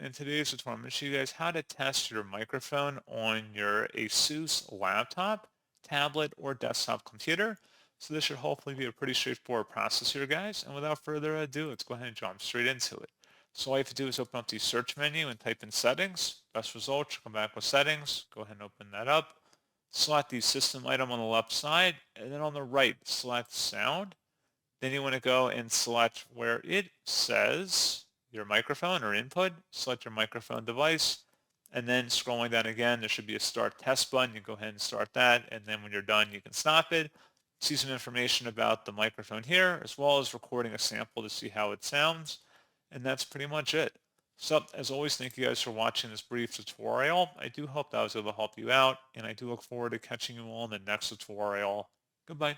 In today's tutorial, I'm going to show you guys how to test your microphone on your ASUS laptop, tablet, or desktop computer. So this should hopefully be a pretty straightforward process here, guys. And without further ado, let's go ahead and jump straight into it. So all you have to do is open up the search menu and type in settings. Best result should come back with settings. Go ahead and open that up. Select the system item on the left side, and then on the right, select sound. Then you want to go and select where it says your microphone or input, select your microphone device, and then scrolling down again, there should be a start test button. You go ahead and start that, and then when you're done, you can stop it. See some information about the microphone here, as well as recording a sample to see how it sounds, and that's pretty much it. So, as always, thank you guys for watching this brief tutorial. I do hope that I was able to help you out, and I do look forward to catching you all in the next tutorial. Goodbye.